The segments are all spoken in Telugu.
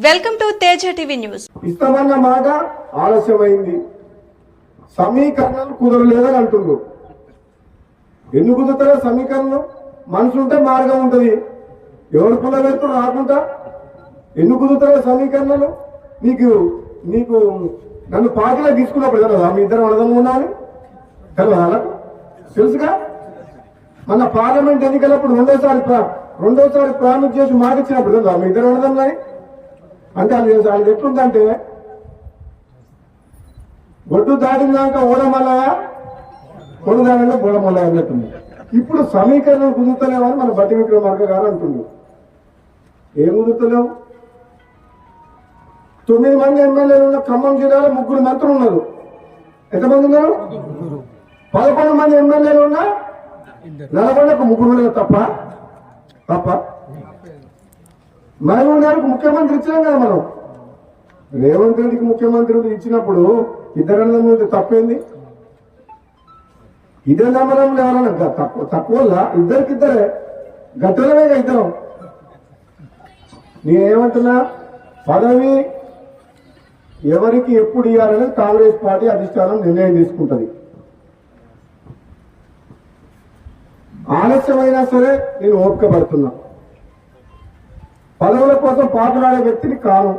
Welcome to Teja TV news. ఇస్తామన్న మాట ఆలస్యమైంది, సమీకరణలు కుదరలేదని అంటున్నారు. ఎందుకు కుదురుతారో సమీకరణం? మనసు ఉంటే మార్గం ఉంటుంది. ఎవరు కుదరలేదు రాకుండా ఎందుకు కుదురుతారో సమీకరణలు? నీకు నీకు నన్ను పార్టీలో తీసుకున్నప్పుడు కదా మీ ఇద్దరు అడదం ఉండాలి కదా, తెలుసుగా. మన పార్లమెంట్ ఎన్నికలప్పుడు రెండోసారి ప్రామిస్ చేసి మాట ఇచ్చినప్పుడు కదా మీ ఇద్దరు అడదం కానీ. అంటే అది ఎట్లుందంటే గొడ్డు దాటినాక ఓడమల్లయా, కొడు దానిలో గోడమల్లయా అన్నట్టుంది. ఇప్పుడు సమీకరణం కుదురుతలేమని మన బట్టి విక్రమార్క గారు అంటుంది. ఏం కుదురుతలేవు? 9 మంది ఎమ్మెల్యేలు ఉన్న ఖమ్మం జిల్లాలో 3 మంత్రులు ఉన్నారు. ఎంతమంది ఉన్నారు? 11 మంది ఎమ్మెల్యేలు ఉన్నా నల్గొండకు 3 ఉన్నారు. తప్ప మహబూబ్ గారికి ముఖ్యమంత్రి ఇచ్చినాం కదా మనం. రేవంత్ రెడ్డికి ముఖ్యమంత్రి ఇచ్చినప్పుడు ఇద్దరు ముందు తప్పేంది? ఇదే నమ్మడం ఎవరన్నా తక్కువ ఇద్దరికిద్దరే గట్టలమే ఇద్దరం. నేనేమంటున్నా, పదవి ఎవరికి ఎప్పుడు ఇవ్వాలనేది కాంగ్రెస్ పార్టీ అధిష్టానం నిర్ణయం తీసుకుంటది. ఆలస్యమైనా సరే నేను ఓపిక పడుతున్నా. పదవుల కోసం పాటులాడే వ్యక్తిని కాను.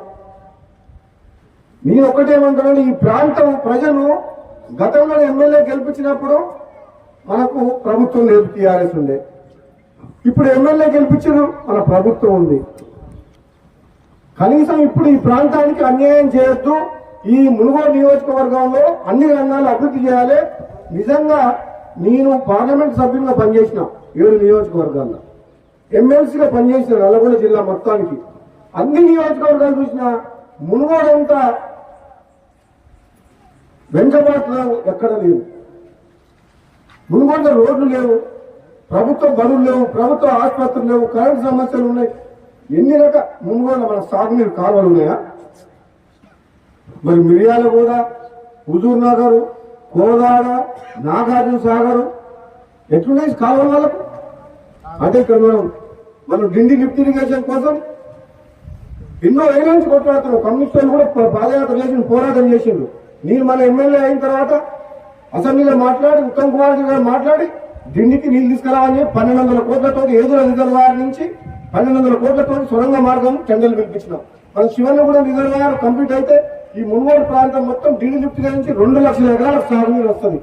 నేను ఒకటేమంటున్నాను, ఈ ప్రాంతం ప్రజలు గతంలో ఎమ్మెల్యే గెలిపించినప్పుడు మనకు ప్రభుత్వం లేదు, టీఆర్ఎస్ ఉండే. ఇప్పుడు ఎమ్మెల్యే గెలిపించారు, మన ప్రభుత్వం ఉంది. కనీసం ఇప్పుడు ఈ ప్రాంతానికి అన్యాయం చేయొద్దు. ఈ మునుగోడు నియోజకవర్గంలో అన్ని రంగాలు అభివృద్ధి చేయాలి. నిజంగా నేను పార్లమెంట్ సభ్యులుగా పనిచేసిన 7 నియోజకవర్గాల్లో, ఎమ్మెల్సీగా పనిచేసిన నల్గొండ జిల్లా మొత్తానికి. అన్ని నియోజకవర్గాలు చూసిన మునుగోడు అంతా వెంకబాటులో ఎక్కడ లేవు. మునుగోడులో రోడ్లు లేవు, ప్రభుత్వ బడులు లేవు, ప్రభుత్వ ఆసుపత్రులు లేవు, కరెంటు సమస్యలు ఉన్నాయి. ఎన్ని రకాల మునుగోడులో మన సాగునీరు కాలువలు ఉన్నాయా? మరి మిర్యాల కూడా, హుజూర్ నగర్, కోదాడ, నాగార్జున సాగర్ ఎట్లున్నాయి కాలువల వాళ్ళకు? అంటే ఇక్కడ మనం డిండి లిఫ్ట్ ఇరిగేషన్ కోసం ఎన్నో ఏళ్ళ నుంచి కొట్లాడుతున్నాం. కమ్యూనిస్టులు కూడా పాదయాత్ర చేసి పోరాటం చేసిండ్రు. నేను మన ఎమ్మెల్యే అయిన తర్వాత అసెంబ్లీలో మాట్లాడి, ఉత్తమ్ కుమార్ రెడ్డి గారు మాట్లాడి డిండికి నీళ్లు తీసుకురావాలని 1200 కోట్లతో ఏదో రిజర్వాయర్ నుంచి 1200 కోట్లతో సొరంగ మార్గం టెండర్లు పిలిపించినాం. మన శివన్నగూడెం రిజర్వాయర్ కంప్లీట్ అయితే ఈ మునుగోడు ప్రాంతం మొత్తం డిండి లిఫ్ట్ నుంచి 2 లక్షల ఎకరాలకు సాగునీరు వస్తుంది.